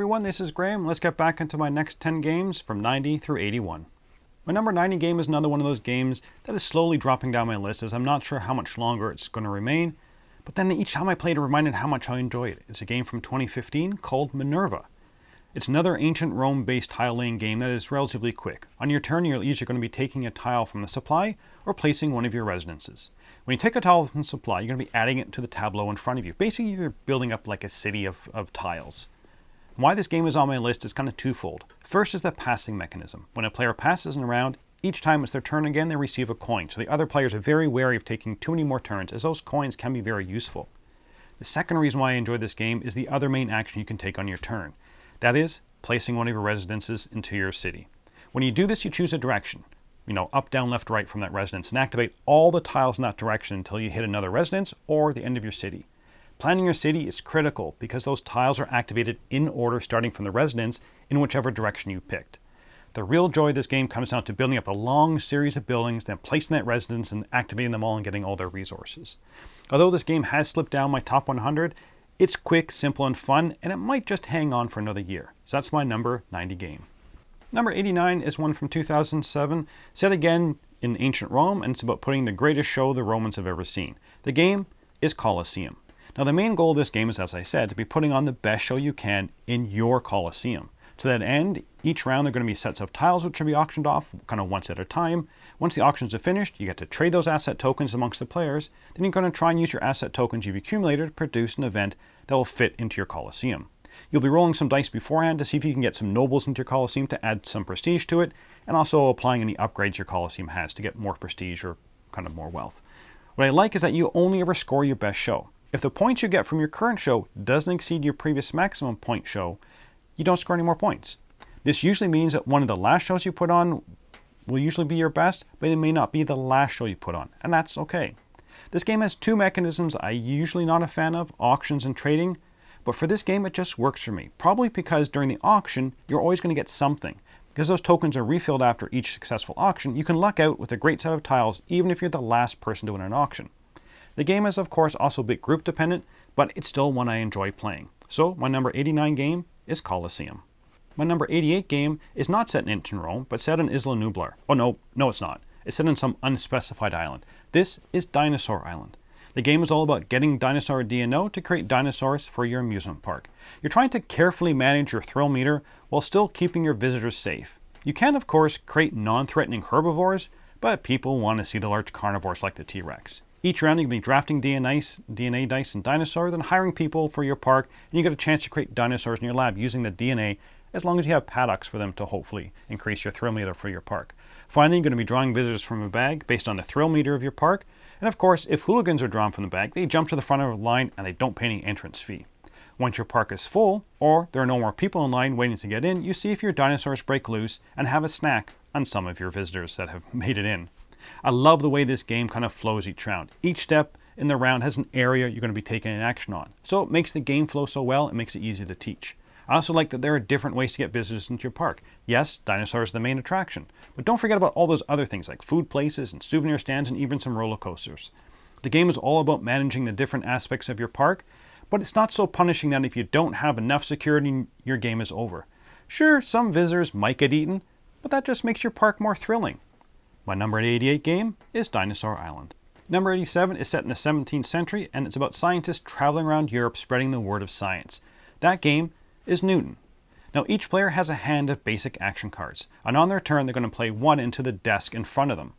everyone, this is Graeme. Let's get back into my next 10 games from 90 through 81. My number 90 game is another one of those games that is slowly dropping down my list as I'm not sure how much longer it's going to remain, but then each time I played it reminded how much I enjoy it. It's a game from 2015 called Manurva. It's another ancient Rome-based tile laying game that is relatively quick. On your turn, you're either going to be taking a tile from the supply or placing one of your residences. When you take a tile from the supply, you're going to be adding it to the tableau in front of you. Basically, you're building up like a city of tiles. Why this game is on my list is kind of twofold. First is the passing mechanism. When a player passes an round, each time it's their turn again, they receive a coin. So the other players are very wary of taking too many more turns, as those coins can be very useful. The second reason why I enjoy this game is the other main action you can take on your turn. That is, placing one of your residences into your city. When you do this, you choose a direction. Up, down, left, right from that residence, and activate all the tiles in that direction until you hit another residence or the end of your city. Planning your city is critical because those tiles are activated in order starting from the residence in whichever direction you picked. The real joy of this game comes down to building up a long series of buildings, then placing that residence and activating them all and getting all their resources. Although this game has slipped down my top 100, it's quick, simple, and fun, and it might just hang on for another year. So that's my number 90 game. Number 89 is one from 2007, set again in ancient Rome, and it's about putting the greatest show the Romans have ever seen. The game is Coliseum. Now the main goal of this game is, as I said, to be putting on the best show you can in your Coliseum. To that end, each round there are going to be sets of tiles which will be auctioned off kind of once at a time. Once the auctions are finished, you get to trade those asset tokens amongst the players. Then you're going to try and use your asset tokens you've accumulated to produce an event that will fit into your Coliseum. You'll be rolling some dice beforehand to see if you can get some nobles into your Coliseum to add some prestige to it, and also applying any upgrades your Coliseum has to get more prestige or kind of more wealth. What I like is that you only ever score your best show. If the points you get from your current show doesn't exceed your previous maximum point show, you don't score any more points. This usually means that one of the last shows you put on will usually be your best, but it may not be the last show you put on, and that's okay. This game has two mechanisms I'm usually not a fan of, auctions and trading, but for this game it just works for me. Probably because during the auction, you're always going to get something. Because those tokens are refilled after each successful auction, you can luck out with a great set of tiles even if you're the last person to win an auction. The game is of course also a bit group dependent, but it's still one I enjoy playing. So my number 89 game is Coliseum. My number 88 game is not set in ancient Rome, but set in Isla Nublar. Oh no it's not. It's set in some unspecified island. This is Dinosaur Island. The game is all about getting dinosaur DNA to create dinosaurs for your amusement park. You're trying to carefully manage your thrill meter while still keeping your visitors safe. You can of course create non-threatening herbivores, but people want to see the large carnivores like the T-Rex. Each round you can be drafting DNA dice and dinosaur, then hiring people for your park, and you get a chance to create dinosaurs in your lab using the DNA as long as you have paddocks for them to hopefully increase your thrill meter for your park. Finally, you're going to be drawing visitors from a bag based on the thrill meter of your park, and of course, if hooligans are drawn from the bag, they jump to the front of the line and they don't pay any entrance fee. Once your park is full, or there are no more people in line waiting to get in, you see if your dinosaurs break loose and have a snack on some of your visitors that have made it in. I love the way this game kind of flows each round. Each step in the round has an area you're going to be taking an action on. So it makes the game flow so well, it makes it easy to teach. I also like that there are different ways to get visitors into your park. Yes, dinosaurs are the main attraction, but don't forget about all those other things like food places and souvenir stands and even some roller coasters. The game is all about managing the different aspects of your park, but it's not so punishing that if you don't have enough security, your game is over. Sure, some visitors might get eaten, but that just makes your park more thrilling. My number 88 game is Dinosaur Island. Number 87 is set in the 17th century, and it's about scientists traveling around Europe spreading the word of science. That game is Newton. Now each player has a hand of basic action cards, and on their turn they're going to play one into the desk in front of them.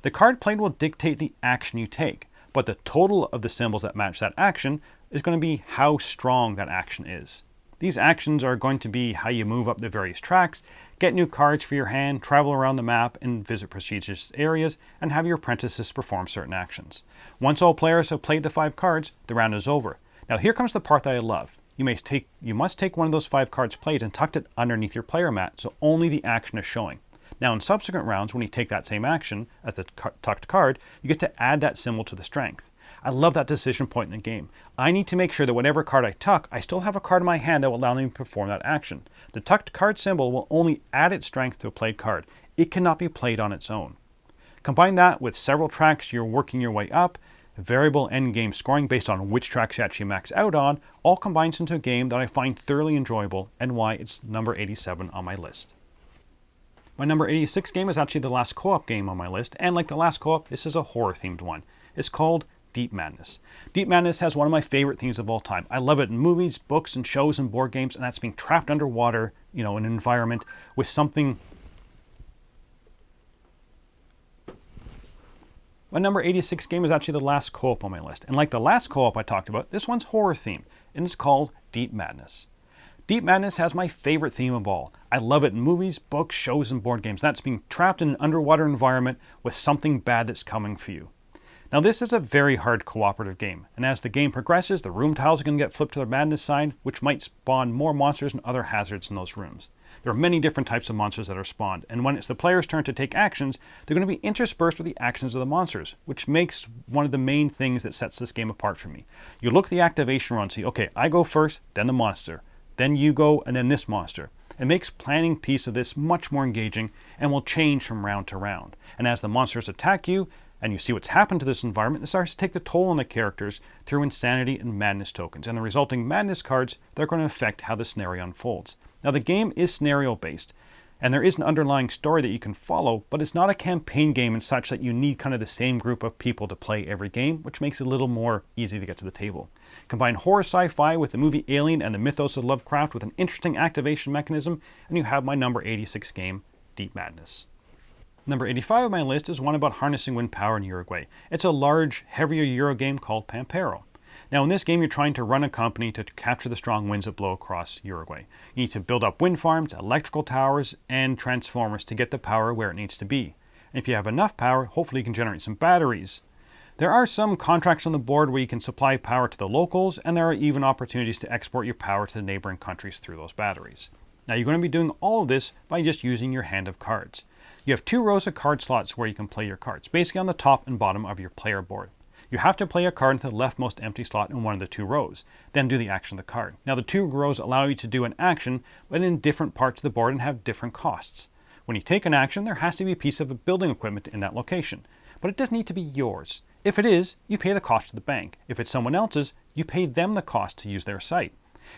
The card played will dictate the action you take, but the total of the symbols that match that action is going to be how strong that action is. These actions are going to be how you move up the various tracks, get new cards for your hand, travel around the map and visit prestigious areas, and have your apprentices perform certain actions. Once all players have played the 5 cards, the round is over. Now here comes the part that I love. You must take one of those 5 cards played and tuck it underneath your player mat so only the action is showing. Now in subsequent rounds, when you take that same action as the tucked card, you get to add that symbol to the strength. I love that decision point in the game. I need to make sure that whatever card I tuck, I still have a card in my hand that will allow me to perform that action. The tucked card symbol will only add its strength to a played card. It cannot be played on its own. Combine that with several tracks you're working your way up, variable endgame scoring based on which tracks you actually max out on, all combines into a game that I find thoroughly enjoyable and why it's number 87 on my list. My number 86 game is actually the last co-op game on my list, and like the last co-op, this is a horror-themed one. It's called Deep Madness. Deep Madness has one of my favorite themes of all time. I love it in movies, books, and shows and board games, and that's being trapped underwater, in an environment with something. My number 86 game is actually the last co-op on my list, and like the last co-op I talked about, this one's horror-themed, and it's called Deep Madness. Deep Madness has my favorite theme of all. I love it in movies, books, shows, and board games. That's being trapped in an underwater environment with something bad that's coming for you. Now this is a very hard cooperative game, and as the game progresses, the room tiles are going to get flipped to the madness side, which might spawn more monsters and other hazards in those rooms. There are many different types of monsters that are spawned, and when it's the player's turn to take actions, they're going to be interspersed with the actions of the monsters, which makes one of the main things that sets this game apart for me. You look at the activation run and see, okay, I go first, then the monster. Then you go, and then this monster. It makes planning piece of this much more engaging and will change from round to round. And as the monsters attack you, and you see what's happened to this environment, it starts to take the toll on the characters through insanity and madness tokens, and the resulting madness cards that are going to affect how the scenario unfolds. Now the game is scenario based, and there is an underlying story that you can follow, but it's not a campaign game in such that you need kind of the same group of people to play every game, which makes it a little more easy to get to the table. Combine horror sci-fi with the movie Alien and the mythos of Lovecraft with an interesting activation mechanism, and you have my number 86 game, Deep Madness. Number 85 on my list is one about harnessing wind power in Uruguay. It's a large, heavier Euro game called Pompero. Now in this game you're trying to run a company to capture the strong winds that blow across Uruguay. You need to build up wind farms, electrical towers, and transformers to get the power where it needs to be. And if you have enough power, hopefully you can generate some batteries. There are some contracts on the board where you can supply power to the locals, and there are even opportunities to export your power to the neighboring countries through those batteries. Now you're going to be doing all of this by just using your hand of cards. You have 2 rows of card slots where you can play your cards, basically on the top and bottom of your player board. You have to play a card into the leftmost empty slot in one of the 2 rows, then do the action of the card. Now the 2 rows allow you to do an action, but in different parts of the board and have different costs. When you take an action, there has to be a piece of building equipment in that location, but it doesn't need to be yours. If it is, you pay the cost to the bank. If it's someone else's, you pay them the cost to use their site.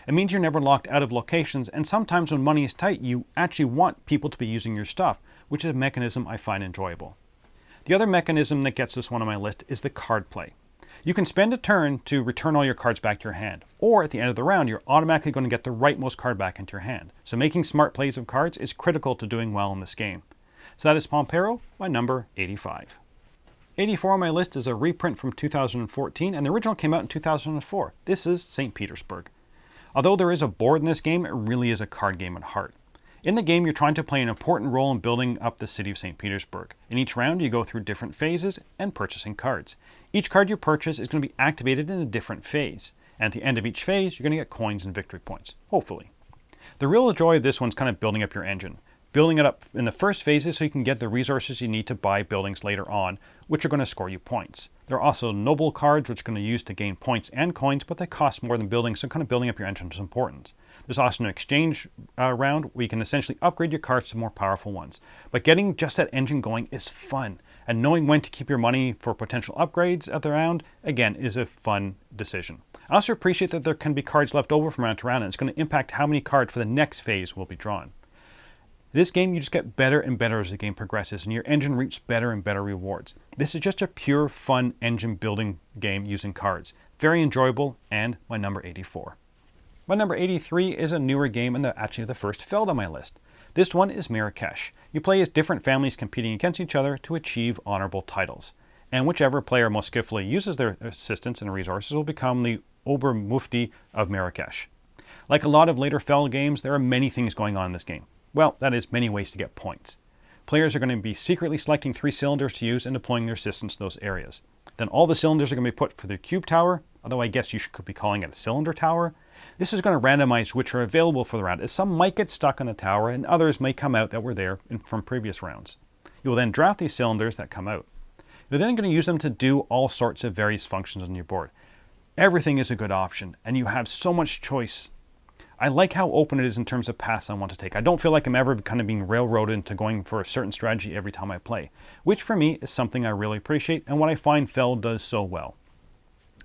It means you're never locked out of locations, and sometimes when money is tight, you actually want people to be using your stuff, which is a mechanism I find enjoyable. The other mechanism that gets this one on my list is the card play. You can spend a turn to return all your cards back to your hand, or at the end of the round, you're automatically going to get the rightmost card back into your hand. So making smart plays of cards is critical to doing well in this game. So that is Pompero, my number 85. 84 on my list is a reprint from 2014, and the original came out in 2004. This is St. Petersburg. Although there is a board in this game, it really is a card game at heart. In the game, you're trying to play an important role in building up the city of St. Petersburg. In each round, you go through different phases and purchasing cards. Each card you purchase is going to be activated in a different phase. And at the end of each phase, you're going to get coins and victory points, hopefully. The real joy of this one's kind of building up your engine. Building it up in the first phases so you can get the resources you need to buy buildings later on, which are going to score you points. There are also noble cards which you're going to use to gain points and coins, but they cost more than buildings, so kind of building up your engine is important. There's also an exchange round where you can essentially upgrade your cards to more powerful ones. But getting just that engine going is fun, and knowing when to keep your money for potential upgrades at the round, again, is a fun decision. I also appreciate that there can be cards left over from round to round, and it's going to impact how many cards for the next phase will be drawn. This game, you just get better and better as the game progresses, and your engine reaps better and better rewards. This is just a pure fun engine building game using cards. Very enjoyable, and my number 84. My number 83 is a newer game and actually the first Feld on my list. This one is Marrakesh. You play as different families competing against each other to achieve honorable titles. And whichever player most skillfully uses their assistance and resources will become the Ober Mufti of Marrakesh. Like a lot of later Feld games, there are many things going on in this game. Well, that is many ways to get points. Players are going to be secretly selecting 3 cylinders to use and deploying their assistants to those areas. Then all the cylinders are going to be put for the cube tower, although I guess you could be calling it a cylinder tower. This is going to randomize which are available for the round, as some might get stuck on the tower and others may come out that were there from previous rounds. You will then draft these cylinders that come out. You're then going to use them to do all sorts of various functions on your board. Everything is a good option, and you have so much choice. I like how open it is in terms of paths I want to take. I don't feel like I'm ever kind of being railroaded into going for a certain strategy every time I play, which for me is something I really appreciate and what I find Feld does so well.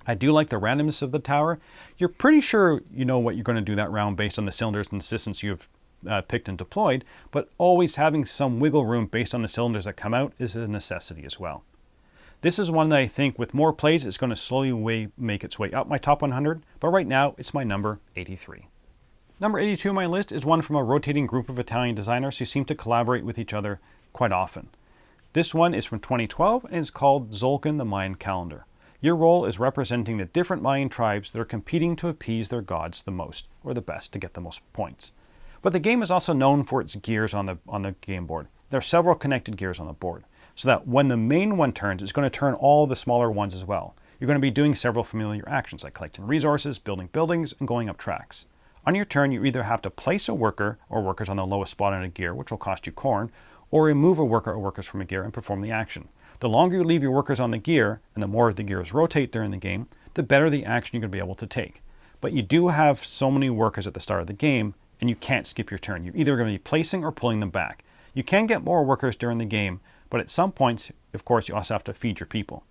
I do like the randomness of the tower. You're pretty sure you know what you're going to do that round based on the cylinders and systems you've picked and deployed, but always having some wiggle room based on the cylinders that come out is a necessity as well. This is one that I think with more plays it's going to slowly make its way up my top 100, but right now it's my number 83. Number 82 on my list is one from a rotating group of Italian designers who seem to collaborate with each other quite often. This one is from 2012 and is called Tzolkin the Mayan Calendar. Your role is representing the different Mayan tribes that are competing to appease their gods the most, or the best to get the most points. But the game is also known for its gears on the game board. There are several connected gears on the board, so that when the main one turns, it's going to turn all the smaller ones as well. You're going to be doing several familiar actions like collecting resources, building buildings, and going up tracks. On your turn, you either have to place a worker or workers on the lowest spot in a gear, which will cost you corn, or remove a worker or workers from a gear and perform the action. The longer you leave your workers on the gear, and the more the gears rotate during the game, the better the action you're going to be able to take. But you do have so many workers at the start of the game, and you can't skip your turn. You're either going to be placing or pulling them back. You can get more workers during the game, but at some points, of course, you also have to feed your people.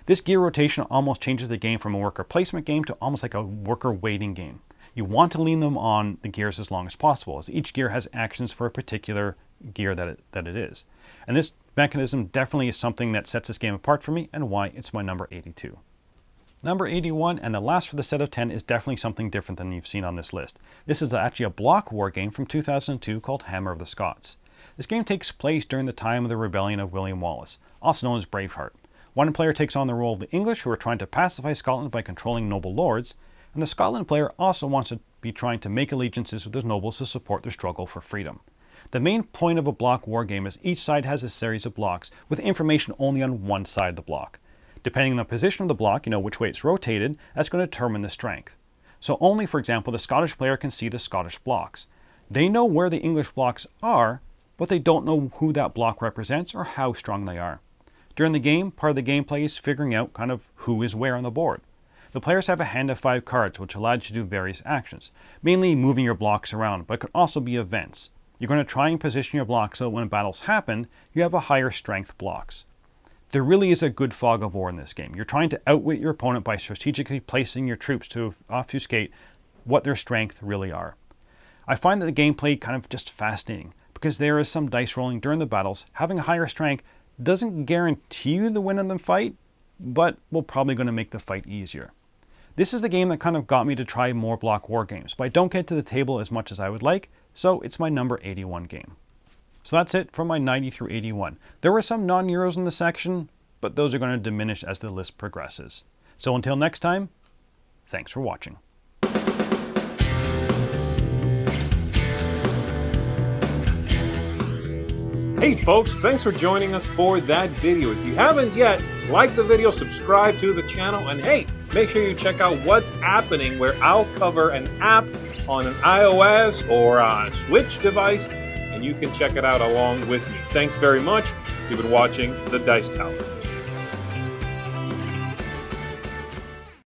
This gear rotation almost changes the game from a worker placement game to almost like a worker waiting game. You want to lean them on the gears as long as possible, as each gear has actions for a particular gear that it is. And this mechanism definitely is something that sets this game apart for me and why it's my number 82. Number 81, and the last for the set of 10, is definitely something different than you've seen on this list. This is actually a block war game from 2002 called Hammer of the Scots. This game takes place during the time of the rebellion of William Wallace, also known as Braveheart. One player takes on the role of the English, who are trying to pacify Scotland by controlling noble lords, and the Scotland player also wants to be trying to make allegiances with those nobles to support their struggle for freedom. The main point of a block war game is each side has a series of blocks with information only on one side of the block. Depending on the position of the block, which way it's rotated, that's going to determine the strength. So only, for example, the Scottish player can see the Scottish blocks. They know where the English blocks are, but they don't know who that block represents or how strong they are. During the game, part of the gameplay is figuring out kind of who is where on the board. The players have a hand of 5 cards, which allow you to do various actions, mainly moving your blocks around, but it could also be events. You're going to try and position your blocks so when battles happen, you have a higher strength blocks. There really is a good fog of war in this game. You're trying to outwit your opponent by strategically placing your troops to obfuscate what their strength really are. I find that the gameplay kind of just fascinating, because there is some dice rolling during the battles. Having a higher strength doesn't guarantee you the win in the fight, but will probably going to make the fight easier. This is the game that kind of got me to try more block war games, but I don't get to the table as much as I would like, so it's my number 81 game. So that's it from my 90 through 81. There were some non-Euros in the section, but those are going to diminish as the list progresses. So until next time, thanks for watching. Hey folks, thanks for joining us for that video. If you haven't yet, like the video, subscribe to the channel, and hey, make sure you check out what's happening, where I'll cover an app on an iOS or a Switch device, and you can check it out along with me. Thanks very much. You've been watching The Dice Tower.